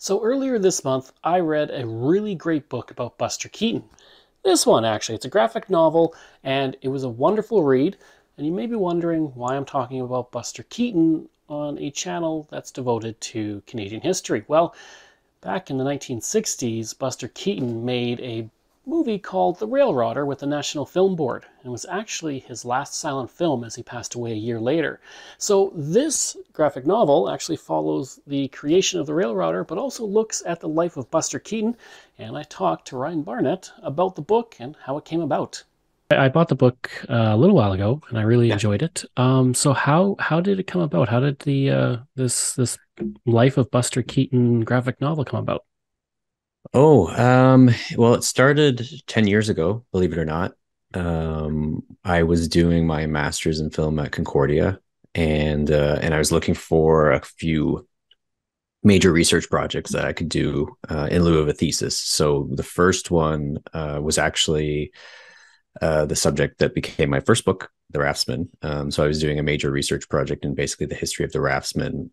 So earlier this month, I read a really great book about Buster Keaton. This one, actually, it's a graphic novel, and it was a wonderful read. And you may be wondering why I'm talking about Buster Keaton on a channel that's devoted to Canadian history. Well, back in the 1960s, Buster Keaton made a movie called The Railrodder with the National Film Board. It was actually his last silent film as he passed away a year later. So this graphic novel actually follows the creation of The Railrodder, but also looks at the life of Buster Keaton. And I talked to Ryan Barnett about the book and how it came about. I bought the book a little while ago, and I really Yeah. enjoyed it. So how did it come about? How did the this Life of Buster Keaton graphic novel come about? Well, it started 10 years ago, believe it or not. I was doing my master's in film at Concordia, and I was looking for a few major research projects that I could do in lieu of a thesis. So the first one was actually the subject that became my first book, The Raftsman. So I was doing a major research project in basically the history of the Raftsman,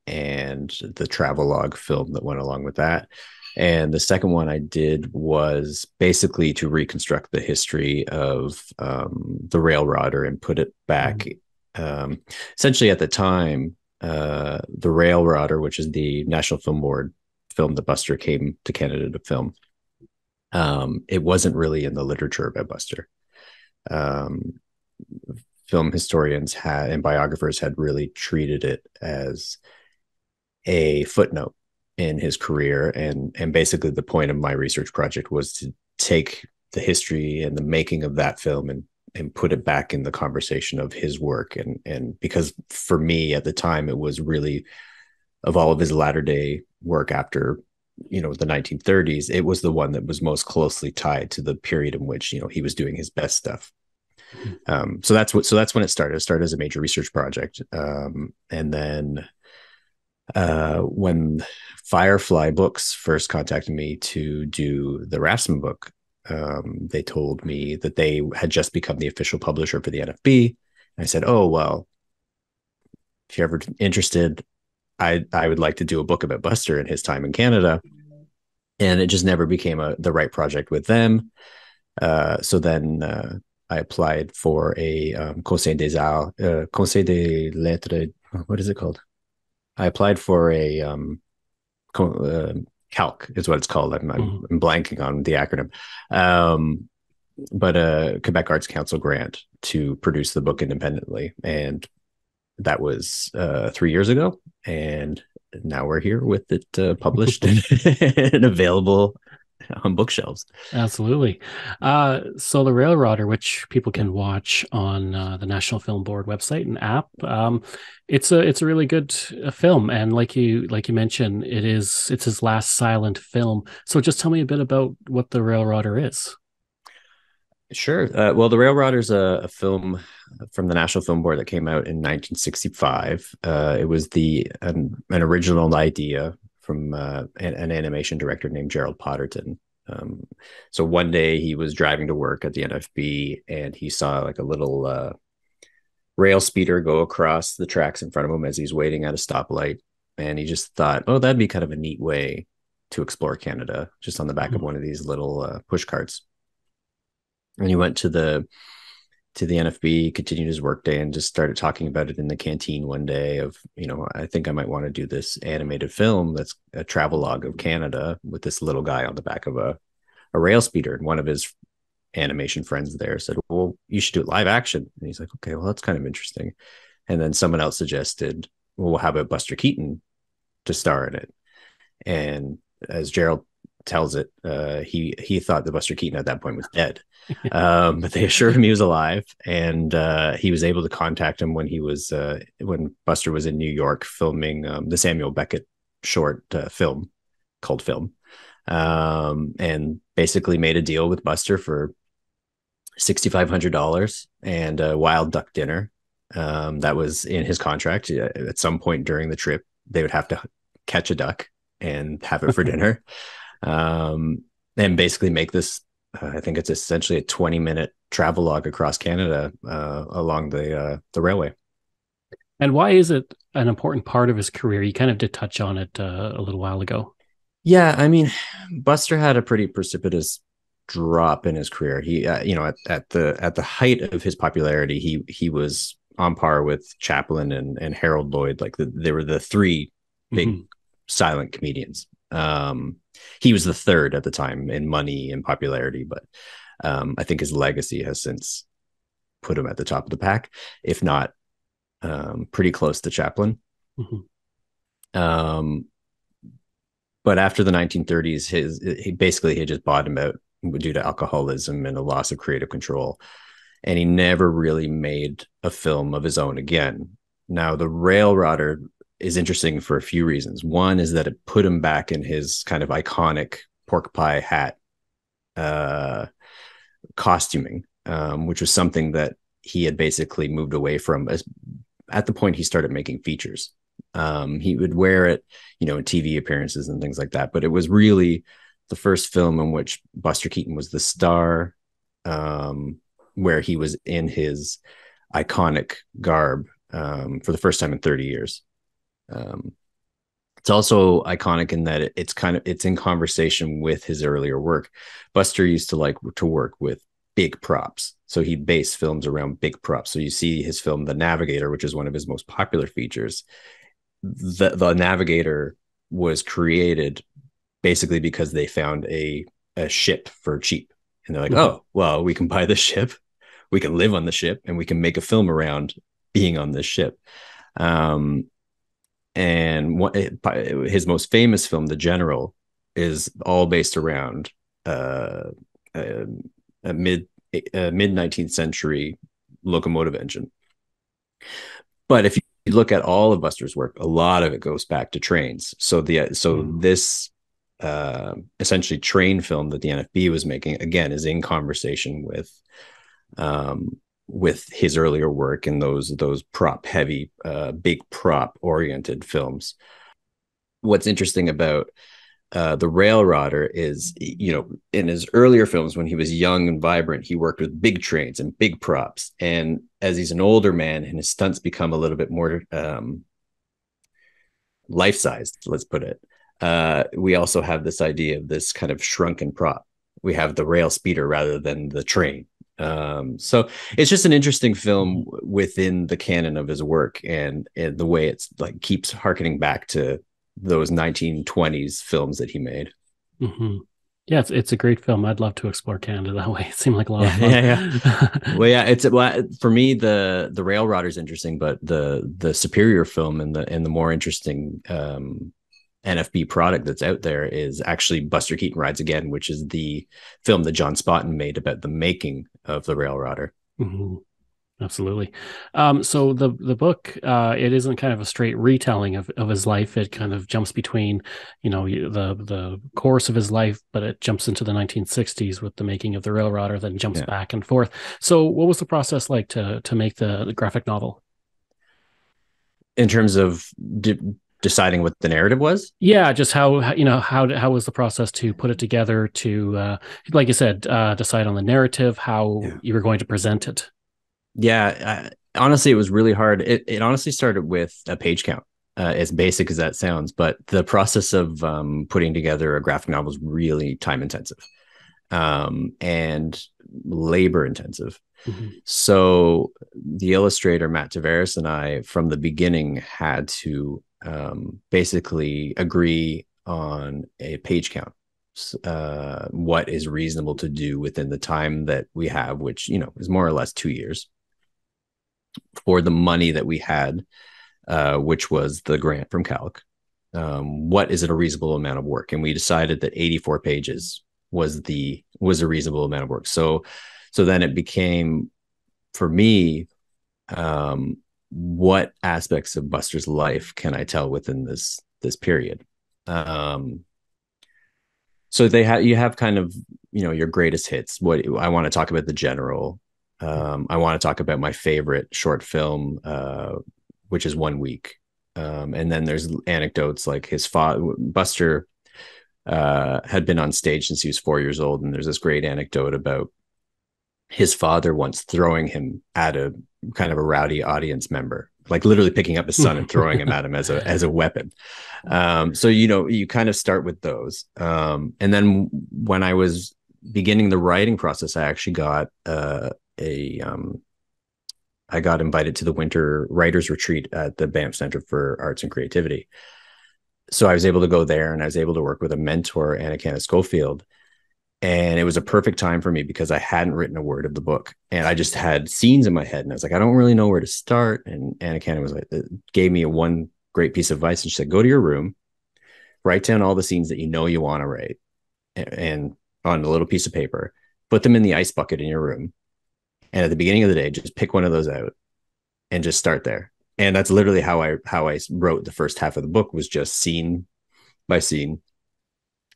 and the travelogue film that went along with that. And the second one I did was basically to reconstruct the history of the Railrodder and put it back. Um, Essentially, at the time, the Railrodder, which is the National Film Board film that Buster came to Canada to film, it wasn't really in the literature about Buster. Um, Film historians had and biographers had really treated it as a footnote in his career, and basically the point of my research project was to take the history and the making of that film and put it back in the conversation of his work, and because for me at the time it was really, of all of his latter day work after the 1930s, it was the one that was most closely tied to the period in which he was doing his best stuff. So that's when it started. It started as a major research project, and then when Firefly Books first contacted me to do the Raftsman book, they told me that they had just become the official publisher for the NFB. And I said, "Oh well, if you're ever interested, I would like to do a book about Buster and his time in Canada." And it just never became the right project with them. So then I applied for a Conseil des Arts, Conseil des Lettres. What is it called? I applied for a calc is what it's called. Mhm. I'm blanking on the acronym, um, but a Quebec Arts Council grant to produce the book independently, and that was 3 years ago, and now we're here with it published and available on bookshelves. Absolutely. So the Railrodder, which people Yeah. can watch on the National Film Board website and app, it's a really good film, and like you mentioned, it's his last silent film. So just tell me a bit about what the Railrodder is. Sure. Well, The Railrodder is a film from the National Film Board that came out in 1965. It was an original idea from an animation director named Gerald Potterton. Um, so one day he was driving to work at the NFB, and he saw like a little rail speeder go across the tracks in front of him as he's waiting at a stoplight. And he just thought, oh, that'd be kind of a neat way to explore Canada, just on the back of one of these little push carts. And he went to the NFB, continued his workday, and just started talking about it in the canteen one day of, I think I might want to do this animated film that's a travelogue of Canada with this little guy on the back of a rail speeder. And one of his animation friends there said, well, you should do it live action. And he's like, okay, well, that's kind of interesting. And then someone else suggested, well, how about Buster Keaton to star in it? And as Gerald tells it, he thought that Buster Keaton at that point was dead. But they assured him he was alive, and he was able to contact him when Buster was in New York filming the Samuel Beckett short film called Film, and basically made a deal with Buster for $6,500 and a wild duck dinner. That was in his contract. At some point during the trip, they would have to catch a duck and have it for dinner, and basically make this. I think it's essentially a 20-minute travelogue across Canada along the railway. And why is it an important part of his career? You kind of did touch on it a little while ago. Yeah, I mean, Buster had a pretty precipitous drop in his career. He, at the height of his popularity, he was on par with Chaplin and Harold Lloyd. Like they were the three big Hmm. silent comedians. He was the third at the time in money and popularity, but I think his legacy has since put him at the top of the pack, if not pretty close to Chaplin. Hmm. Um, but after the 1930s, he basically had just bottomed out due to alcoholism and a loss of creative control, and he never really made a film of his own again. Now, the Railrodder is interesting for a few reasons. One is that it put him back in his kind of iconic pork pie hat uh, costuming, which was something that he had basically moved away from at the point he started making features. He would wear it, in TV appearances and things like that. But it was really the first film in which Buster Keaton was the star, where he was in his iconic garb for the first time in 30 years. Um, it's also iconic in that it's in conversation with his earlier work. Buster used to like to work with big props. So he based films around big props. So you see his film The Navigator, which is one of his most popular features. The Navigator was created basically because they found a ship for cheap. And they're like, Hmm. "Oh, well, we can buy the ship, we can live on the ship, and we can make a film around being on this ship." Um, and his most famous film, The General, is all based around uh, a, a mid 19th century locomotive engine. But if you look at all of Buster's work, a lot of it goes back to trains. So Hmm. this essentially train film that the NFB was making again is in conversation with his earlier work in those prop heavy, big prop oriented films. What's interesting about the Railrodder is, in his earlier films when he was young and vibrant, he worked with big trains and big props. And as he's an older man and his stunts become a little bit more life sized, let's put it, we also have this idea of this kind of shrunken prop. We have the rail speeder rather than the train. So it's just an interesting film within the canon of his work, and the way it's like keeps harkening back to those 1920s films that he made. Hmm. Yeah, it's a great film. I'd love to explore Canada that way. It seemed like a lot of Yeah, fun. yeah, yeah. Well, yeah, for me the Railrodder is interesting, but the superior film and the more interesting NFB product that's out there is actually Buster Keaton Rides Again, which is the film that John Spotton made about the making of the Railrodder. Hmm. Absolutely. So the book, it isn't kind of a straight retelling of his life. It kind of jumps between, the course of his life, but it jumps into the 1960s with the making of the Railroader, then jumps Yeah. back and forth. So what was the process like to make the graphic novel? In terms of deciding what the narrative was. Yeah, just how was the process to put it together to like you said, decide on the narrative, how Yeah. you were going to present it. Yeah, honestly, it was really hard. It honestly started with a page count, as basic as that sounds, but the process of putting together a graphic novel is really time intensive, and labor intensive. Mhm. So the illustrator Matt Tavares and I, from the beginning, had to basically agree on a page count. What is reasonable to do within the time that we have, which is more or less 2 years, for the money that we had, which was the grant from Calc. What is it a reasonable amount of work? And we decided that 84 pages was a reasonable amount of work. So then it became, for me, what aspects of Buster's life can I tell within this period? Um, so you have kind of your greatest hits. What I want to talk about: The General. I want to talk about my favorite short film, which is 1 week. And then there's anecdotes like his father Buster had been on stage since he was 4 years old, and there's this great anecdote about his father once throwing him at a kind of a rowdy audience member, like literally picking up his son and throwing him at him as a weapon. So you kind of start with those, and then when I was beginning the writing process, I actually got a I got invited to the winter writers retreat at the Banff Center for Arts and Creativity. So I was able to go there, and I was able to work with a mentor, Anna Canna Schofield. And it was a perfect time for me because I hadn't written a word of the book, and I just had scenes in my head, and I was like, I don't really know where to start. And Anna Canna was like, gave me one great piece of advice, and she said, go to your room, write down all the scenes that you want to write, and on a little piece of paper, put them in the ice bucket in your room. And at the beginning of the day, just pick one of those out and just start there. And that's literally how I wrote the first half of the book, was just scene by scene.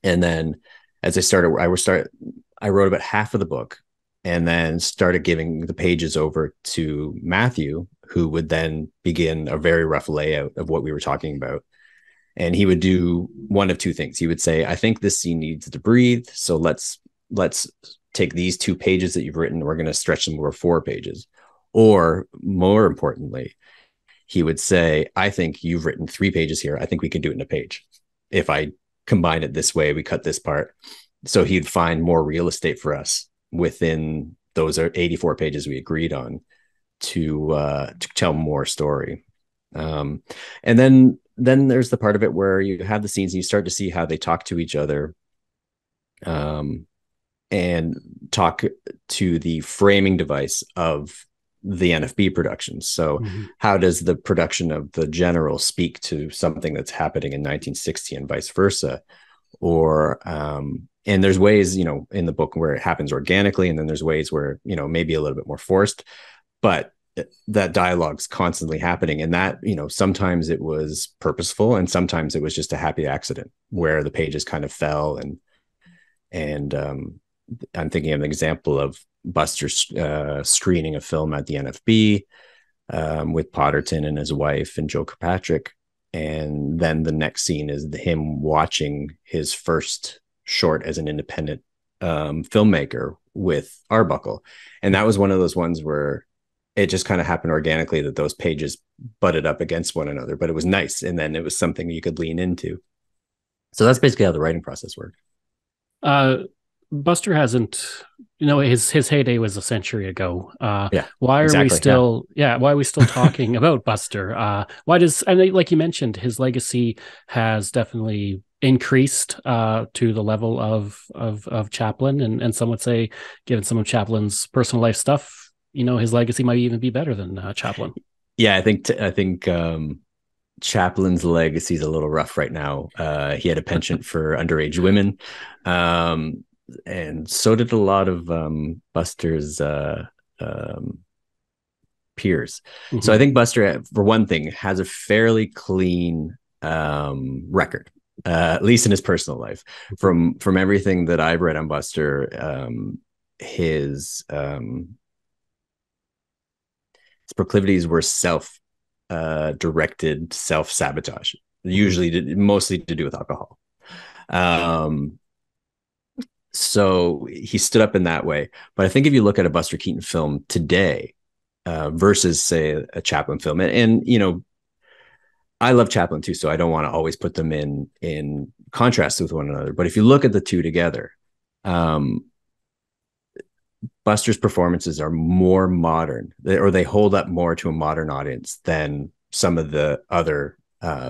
And then as I wrote about half of the book, and then started giving the pages over to Matthew, who would then begin a very rough layout of what we were talking about. And he would do one of two things. He would say, I think this scene needs to breathe, so let's take these 2 pages that you've written, we're going to stretch them over 4 pages. Or more importantly, he would say, I think you've written 3 pages here, I think we can do it in a page. If I combine it this way, we cut this part. So he'd find more real estate for us within those 84 pages we agreed on to tell more story. And then there's the part of it where you have the scenes and you start to see how they talk to each other, and talk to the framing device of the NFB productions. So how does the production of The General speak to something that's happening in 1960 and vice versa? Or and there's ways, in the book where it happens organically, and then there's ways where, maybe a little bit more forced, but that dialogue's constantly happening. And that, sometimes it was purposeful, and sometimes it was just a happy accident where the pages kind of fell. And I'm thinking of an example of Buster's screening a film at the NFB with Potterton and his wife and Joe Kirkpatrick. And then the next scene is him watching his first short as an independent filmmaker with Arbuckle. And that was one of those ones where it just kind of happened organically that those pages butted up against one another, but it was nice. And then it was something you could lean into. So that's basically how the writing process worked. Buster hasn't, his heyday was a century ago. Yeah, why are exactly, we still, why are we still talking about Buster? And like you mentioned, his legacy has definitely increased to the level of Chaplin, and some would say, given some of Chaplin's personal life stuff, his legacy might even be better than Chaplin. Yeah, I think Chaplin's legacy is a little rough right now. He had a penchant for underage women, and so did a lot of Buster's peers. So I think Buster, for one thing, has a fairly clean record, at least in his personal life. From everything that I've read on Buster, his proclivities were directed self-sabotage, usually mostly to do with alcohol. So he stood up in that way. But I think if you look at a Buster Keaton film today versus, say, a Chaplin film, and I love Chaplin too, so I don't want to always put them in contrast with one another. But if you look at the two together, Buster's performances are more modern, or they hold up more to a modern audience than some of the other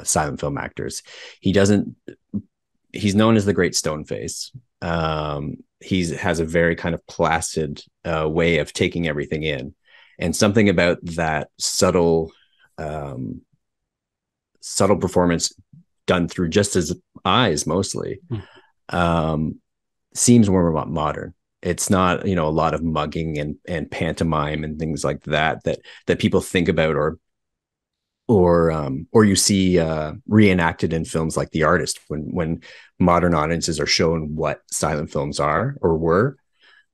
silent film actors. He's known as the Great Stone Face. He has a very kind of placid way of taking everything in, and something about that subtle performance done through just his eyes mostly seems more modern. It's not, a lot of mugging and pantomime and things like that people think about, or you see reenacted in films like The Artist, when modern audiences are shown what silent films are or were.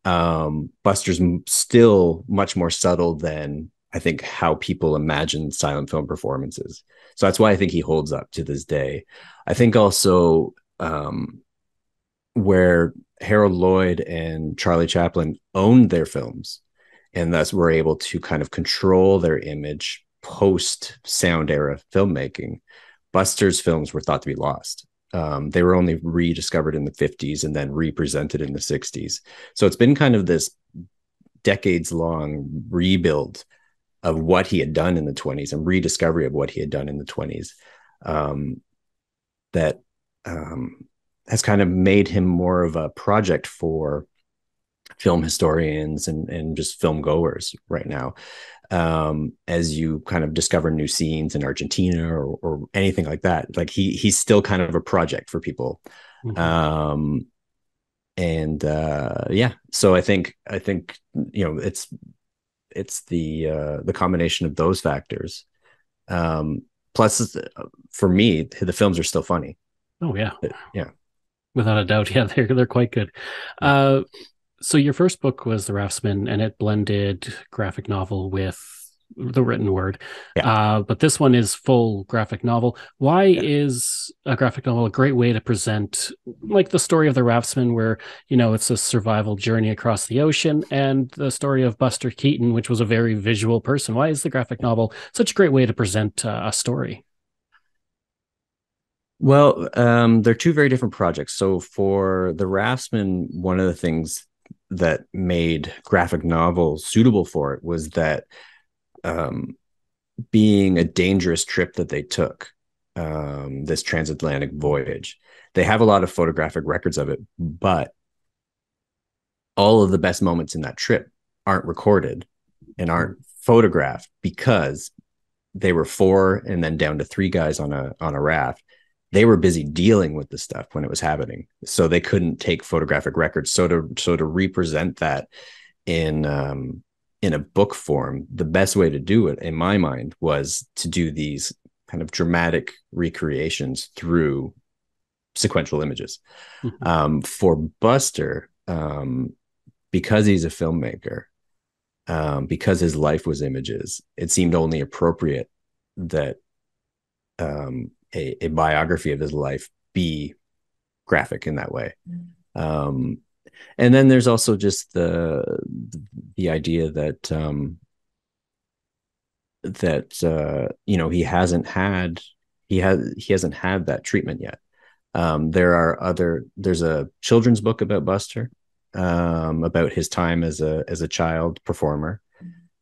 Buster's still much more subtle than I think how people imagine silent film performances. So that's why I think he holds up to this day. I think also where Harold Lloyd and Charlie Chaplin owned their films, and thus were able to kind of control their image post sound era filmmaking, Buster's films were thought to be lost. They were only rediscovered in the 50s and then represented in the 60s. So it's been kind of this decades long rebuild of what he had done in the 20s and rediscovery of what he had done in the 20s, um, that has kind of made him more of a project for film historians and just film goers right now, as you kind of discover new scenes in Argentina or anything like that. Like he's still kind of a project for people. Mhm. um and yeah, so I think it's the combination of those factors. Plus, for me, the films are still funny. Oh yeah, Yeah. without a doubt. Yeah, they're quite good. Uh, so your first book was The Raftsman, and it blended graphic novel with the written word. Yeah. But this one is full graphic novel. Why Yeah. is a graphic novel a great way to present like the story of the Raftsman, where it's a survival journey across the ocean, and the story of Buster Keaton, which was a very visual person? Why is the graphic novel such a great way to present a story? Well, they're two very different projects. So for the Raftsman, one of the things that made graphic novel suitable for it was that, um, being a dangerous trip that they took, this transatlantic voyage, they have a lot of photographic records of it, but all of the best moments in that trip aren't recorded and aren't photographed because they were four and then down to three guys on a raft. They were busy dealing with the stuff when it was happening, so they couldn't take photographic records. So to represent that in in a book form, the best way to do it, in my mind, was to do these kind of dramatic recreations through sequential images. Mhm. For Buster, because he's a filmmaker, because his life was images, it seemed only appropriate that, a biography of his life be graphic in that way. Um, and then there's also just the idea that, he hasn't had that treatment yet. There's a children's book about Buster, about his time as a child performer.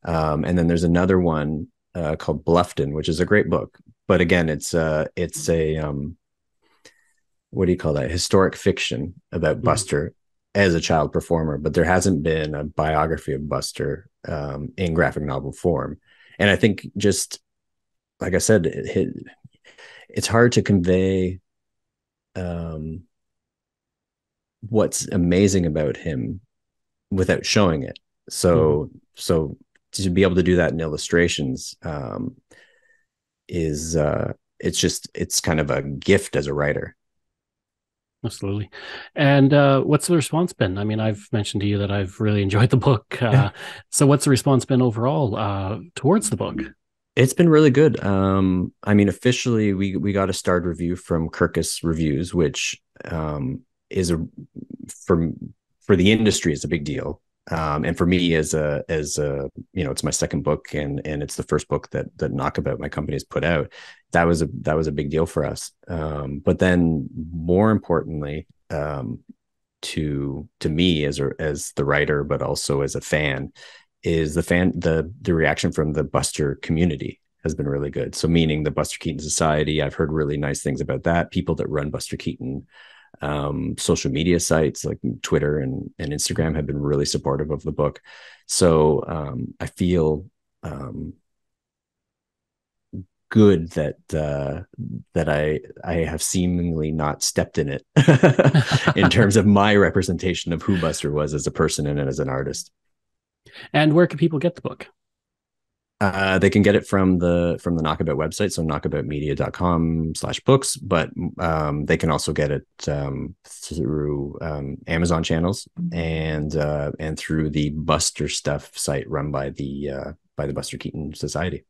And then there's another one, called Bluffton, which is a great book. But again, it's a, what do you call that? Historic fiction about Mhm. Buster as a child performer. But there hasn't been a biography of Buster, in graphic novel form. And I think, just like I said, it's hard to convey, um, what's amazing about him without showing it. Mhm. So to be able to do that in illustrations, is it's kind of a gift as a writer. Absolutely. And what's the response been? I mean, I've mentioned to you that I've really enjoyed the book. Yeah, So what's the response been overall towards the book? it's been really good. I mean, officially, we got a starred review from Kirkus Reviews, which, is a for for the industry is a big deal. And for me, it's my second book, and it's the first book that Knockabout, my company, has put out. That was a big deal for us. But then, more importantly, to me as the writer, but also as a fan, is the reaction from the Buster community has been really good. So, meaning the Buster Keaton Society, I've heard really nice things about that. People that run Buster Keaton, social media sites like Twitter and Instagram have been really supportive of the book. So, I feel, good that I have seemingly not stepped in it in terms of my representation of who Buster was as a person and as an artist. And where can people get the book? They can get it from the Knockabout website, so knockaboutmedia.com/books, but, they can also get it, through, Amazon channels, and through the Buster Stuff site run by the Buster Keaton Society.